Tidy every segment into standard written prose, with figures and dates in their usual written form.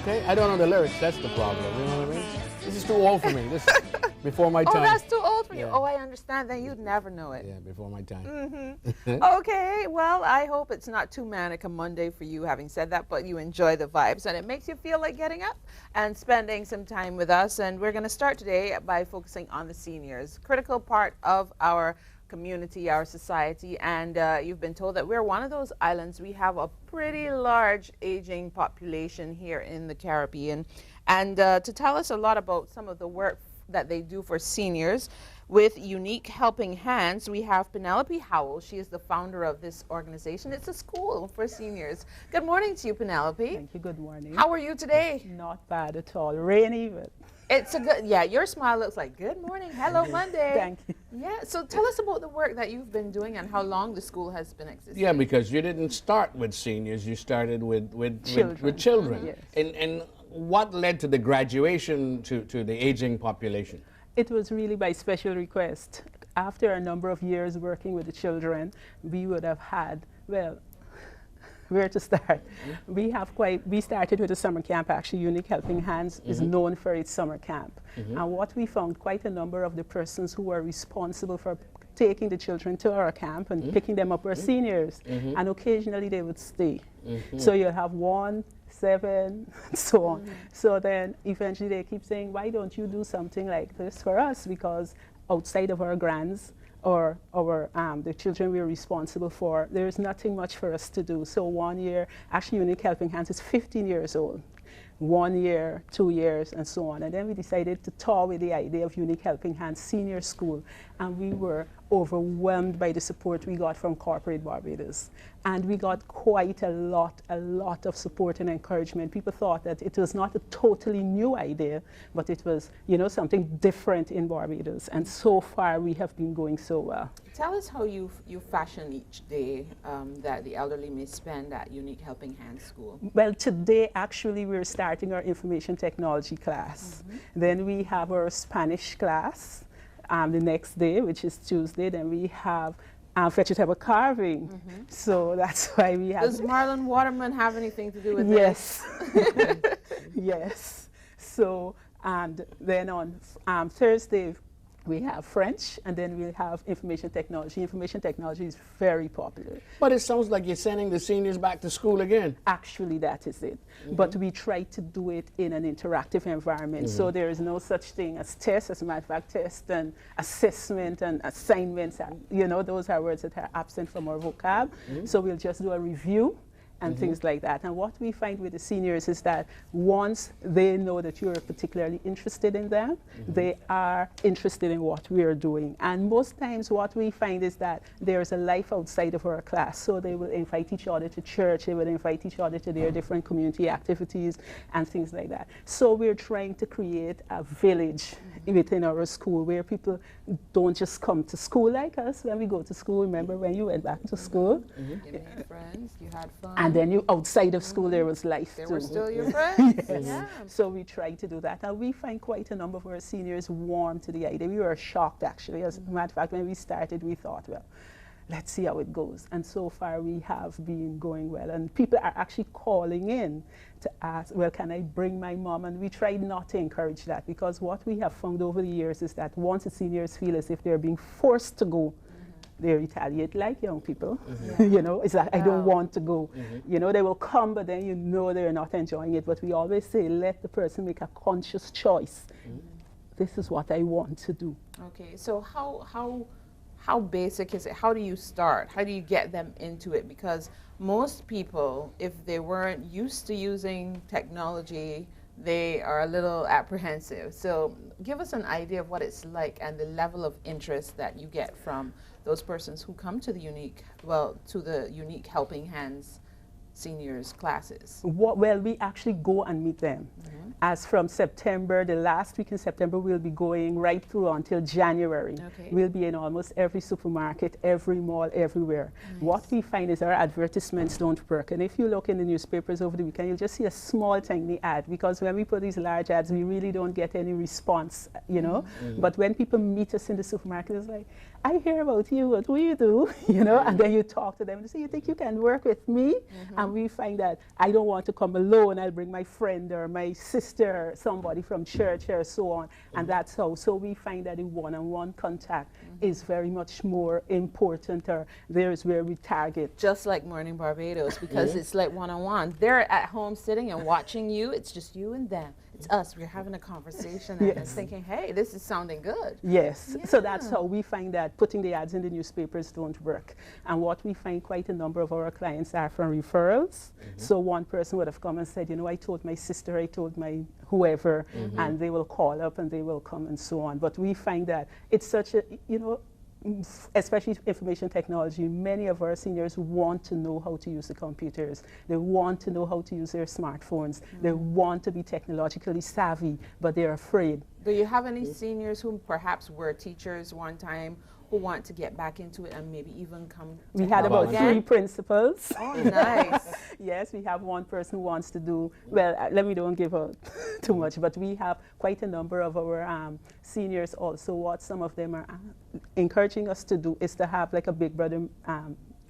Okay, I don't know the lyrics. That's the problem. You know what I mean? This is too old for me. This before my time. Oh, that's too old for you. Yeah. Oh, I understand. Then you'd never know it. Yeah, before my time. Okay, well, I hope it's not too manic a Monday for you having said that, but you enjoy the vibes and it makes you feel like getting up and spending some time with us. And we're going to start today by focusing on the seniors, critical part of our community, our society. And you've been told that we're one of those islands. We have a pretty large aging population here in the Caribbean. And to tell us a lot about some of the work that they do for seniors with Unique Helping Hands, we have Penelope Howell. She is the founder of this organization. It's a school for seniors. Good morning to you, Penelope. Thank you. Good morning. How are you today? Not bad at all. Rainy, but It's a good, yeah, your smile looks like good morning, hello Monday. thank you. Yeah, so tell us about the work that you've been doing and how long the school has been existing. Yeah, because you didn't start with seniors. You started with Children. children. Yes. And what led to the graduation to the aging population? It was really by special request. After a number of years working with the children, we would have had, well, where to start? We started with a summer camp. Actually, Unique Helping Hands is known for its summer camp. And what we found, quite a number of the persons who were responsible for taking the children to our camp and picking them up were seniors. And occasionally they would stay. So you'll have 1, 7, and so on. So then eventually they keep saying, why don't you do something like this for us? Because outside of our grants, or the children we're responsible for, there's nothing much for us to do. So 1 year, actually Unique Helping Hands is 15 years old. 1 year, 2 years, and so on. And then we decided to tour with the idea of Unique Helping Hands Senior School. And we were overwhelmed by the support we got from corporate Barbados. And we got quite a lot of support and encouragement. People thought that it was not a totally new idea, but it was, you know, something different in Barbados. And so far we have been going so well. Tell us how you fashion each day that the elderly may spend at Unique Helping Hands School. Well, today actually we're starting our information technology class. Then we have our Spanish class the next day, which is Tuesday. Then we have vegetable carving. So that's why we have... Does Marlon Waterman have anything to do with yes. Yes. So, and then on Thursday, we have French, and then we'll have information technology. Information technology is very popular. But it sounds like you're sending the seniors back to school again. Actually, that is it. But we try to do it in an interactive environment. So there is no such thing as tests. As a matter of fact, test and assessment and assignments, and, you know, those are words that are absent from our vocab. So we'll just do a review and things like that. And what we find with the seniors is that once they know that you're particularly interested in them, they are interested in what we are doing. And most times what we find is that there's a life outside of our class. So they will invite each other to church, they will invite each other to their different community activities and things like that. So we're trying to create a village within our school where people don't just come to school like us when we go to school. Remember when you went back to school? You made friends, you had fun. And then you outside of school there was life They too. were still your friends. Yes. Yeah. So we try to do that, and we find quite a number of our seniors warm to the idea. We were shocked actually. As a matter of fact, when we started, we thought, well, let's see how it goes. And so far we have been going well, and people are actually calling in to ask, well, can I bring my mom? And we try not to encourage that, because what we have found over the years is that once the seniors feel as if they're being forced to go, they retaliate like young people. You know, it's like, I don't want to go. You know, they will come, but then you know they're not enjoying it. But we always say, let the person make a conscious choice. This is what I want to do. Okay, so how basic is it? How do you start? How do you get them into it? Because most people, if they weren't used to using technology, they are a little apprehensive. So give us an idea of what it's like and the level of interest that you get from those persons who come to the Unique Helping Hands seniors classes. Well, we actually go and meet them. As from September, the last week in September, we'll be going right through until January. We'll be in almost every supermarket, every mall, everywhere. What we find is our advertisements don't work. And if you look in the newspapers over the weekend, you'll just see a small, tiny ad, because when we put these large ads, we really don't get any response, you know. But when people meet us in the supermarket, it's like, I hear about you, what do you do? You know, and then you talk to them and say, you think you can work with me? And we find that I don't want to come alone. I'll bring my friend or my sister or somebody from church or so on. And that's how. So we find that the one-on-one contact is very much more important, or there's where we target. Just like Morning Barbados, because it's like one-on-one. They're at home sitting and watching you. It's just you and them. It's us. We're having a conversation and Yes. thinking, hey, this is sounding good. Yes, so that's how we find that putting the ads in the newspapers don't work. And what we find, quite a number of our clients are from referrals. So one person would have come and said, you know, I told my sister, I told my whoever, and they will call up and they will come and so on. But we find that it's such a, you know, especially information technology, many of our seniors want to know how to use the computers. They want to know how to use their smartphones. They want to be technologically savvy, but they're afraid. Do you have any seniors who perhaps were teachers one time who want to get back into it and maybe even come to We had help about again? 3 principals. Oh, nice. Yes, we have one person who wants to do, well, let me don't give out too much, but we have quite a number of our seniors also. What some of them are encouraging us to do is to have like a big brother,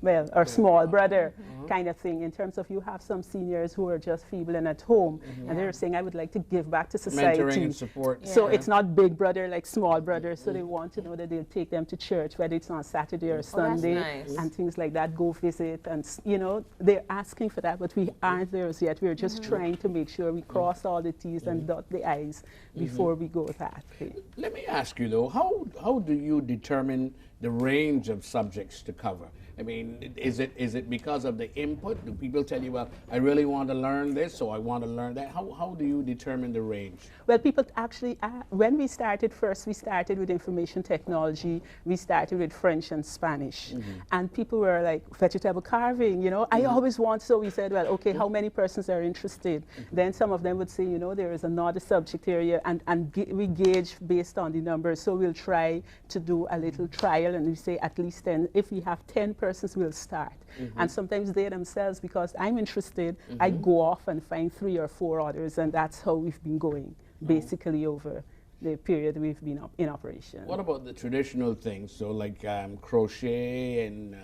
well, or small brother kind of thing, in terms of you have some seniors who are just feeble and at home, and they're saying, I would like to give back to society. Mentoring and support. So it's not big brother like small brother, so they want to know that they'll take them to church, whether it's on Saturday or Sunday, nice. and things like that, go visit, and you know, they're asking for that, but we aren't there as yet. We're just trying to make sure we cross all the T's and dot the I's before we go that way. Let me ask you though, how do you determine the range of subjects to cover? I mean, is it because of the input? Do people tell you, well, I really want to learn this, so I want to learn that? How do you determine the range? Well, people actually, when we started first, we started with information technology. We started with French and Spanish. And people were like, vegetable carving, you know, I always want, so we said, well, okay, how many persons are interested? Then some of them would say, you know, there is another subject area, and we gauge based on the numbers. So we'll try to do a little trial, and we say at least 10. If we have 10 persons, we'll start. And sometimes they themselves, because I'm interested, I go off and find 3 or 4 others, and that's how we've been going, basically over the period we've been in operation. What about the traditional things, so like crochet and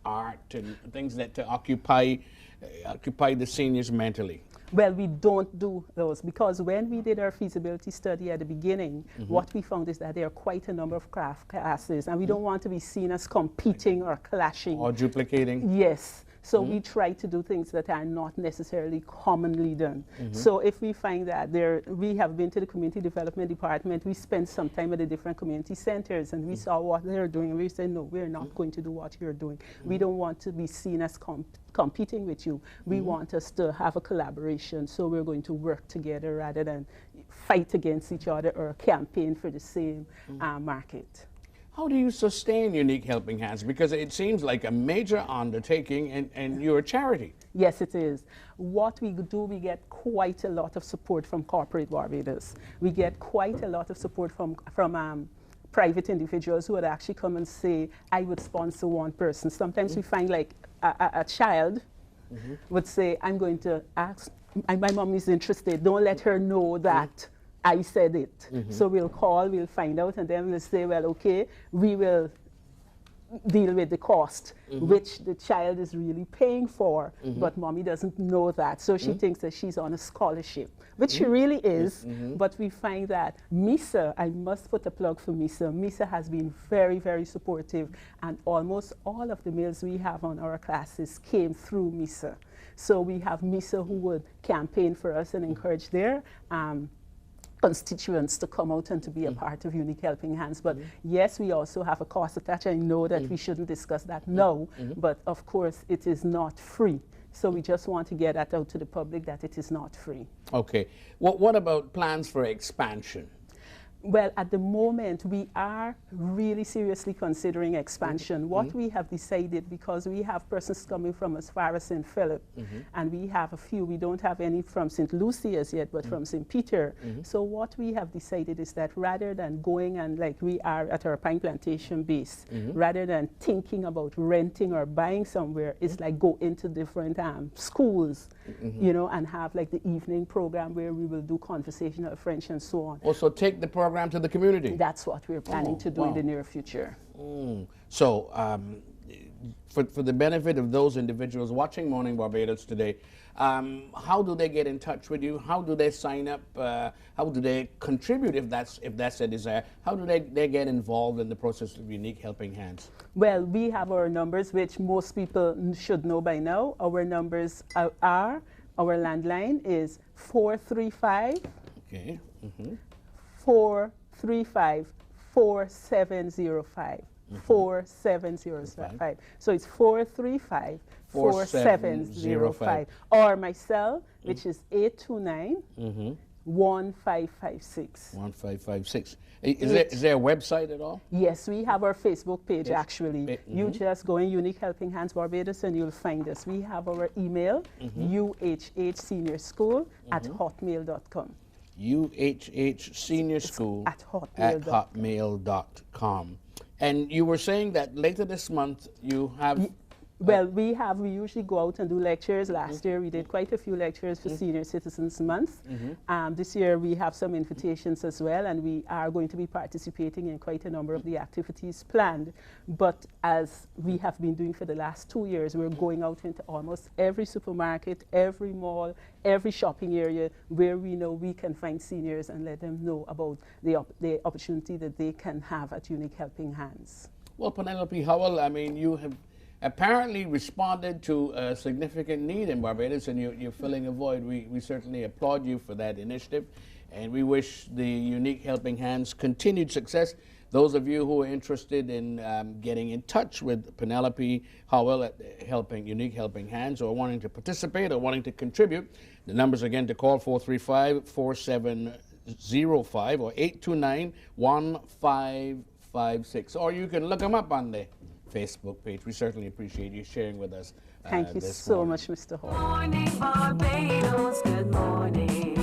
art and things that occupy the seniors mentally? Well, we don't do those, because when we did our feasibility study at the beginning, what we found is that there are quite a number of craft classes, and we don't want to be seen as competing or clashing. Or duplicating? Yes. So we try to do things that are not necessarily commonly done. So if we find that we have been to the community development department, we spent some time at the different community centers, and we saw what they're doing, and we said, no, we're not going to do what you're doing. We don't want to be seen as competing with you. We want us to have a collaboration, so we're going to work together rather than fight against each other or campaign for the same market. How do you sustain Unique Helping Hands? Because it seems like a major undertaking, and you're a charity. Yes, it is. What we do, we get quite a lot of support from corporate Barbados. We get quite a lot of support from private individuals who would actually come and say, I would sponsor one person. Sometimes we find like a child would say, I'm going to ask, my mom is interested, don't let her know that I said it. So we'll call, we'll find out, and then we'll say, well, okay, we will deal with the cost, which the child is really paying for, but mommy doesn't know that. So she thinks that she's on a scholarship, which she really is. But we find that MISA, I must put a plug for MISA. MISA has been very, very supportive, and almost all of the meals we have on our classes came through MISA. So we have MISA who would campaign for us and encourage their constituents to come out and to be a part of Unique Helping Hands. But yes, we also have a cost attached. I know that we shouldn't discuss that now, but of course it is not free. So we just want to get that out to the public, that it is not free. Okay. What about plans for expansion? Well, at the moment, we are really seriously considering expansion. What we have decided, because we have persons coming from as far as St. Philip, and we have a few, we don't have any from St. Lucie as yet, but from St. Peter. So what we have decided is that rather than going and like we are at our pine plantation base, rather than thinking about renting or buying somewhere, it's like go into different schools, you know, and have like the evening program where we will do conversational French and so on. Also take the program to the community. That's what we're planning to do in the near future. So, for the benefit of those individuals watching Morning Barbados today, how do they get in touch with you? How do they sign up? How do they contribute if that's a desire? How do they get involved in the process of Unique Helping Hands? Well, we have our numbers, which most people should know by now. Our numbers are our landline is 435 Okay. 435 4705. 4705. So it's 435 4705. Or my cell, which is 829 1556. 1556. Is there a website at all? Yes, we have our Facebook page actually. You just go in Unique Helping Hands Barbados and you'll find us. We have our email, uhhseniorschool@hotmail.com. uhhseniorschool At hotmail.com. And you were saying that later this month you have... Well, we usually go out and do lectures. Last year we did quite a few lectures for Senior Citizens Month. This year we have some invitations as well, and we are going to be participating in quite a number of the activities planned. But as we have been doing for the last 2 years, we're going out into almost every supermarket, every mall, every shopping area where we know we can find seniors and let them know about the opportunity that they can have at Unique Helping Hands. Well, Penelope Howell, I mean, you have apparently responded to a significant need in Barbados, and you're filling a void. We certainly applaud you for that initiative, and we wish the Unique Helping Hands continued success. Those of you who are interested in getting in touch with Penelope Howell at Unique Helping Hands, or wanting to participate or wanting to contribute, the numbers again to call 435-4705 or 829-1556, or you can look them up on the Facebook page. We certainly appreciate you sharing with us. Thank you so much, Mr. Hall. Morning Barbados, good morning.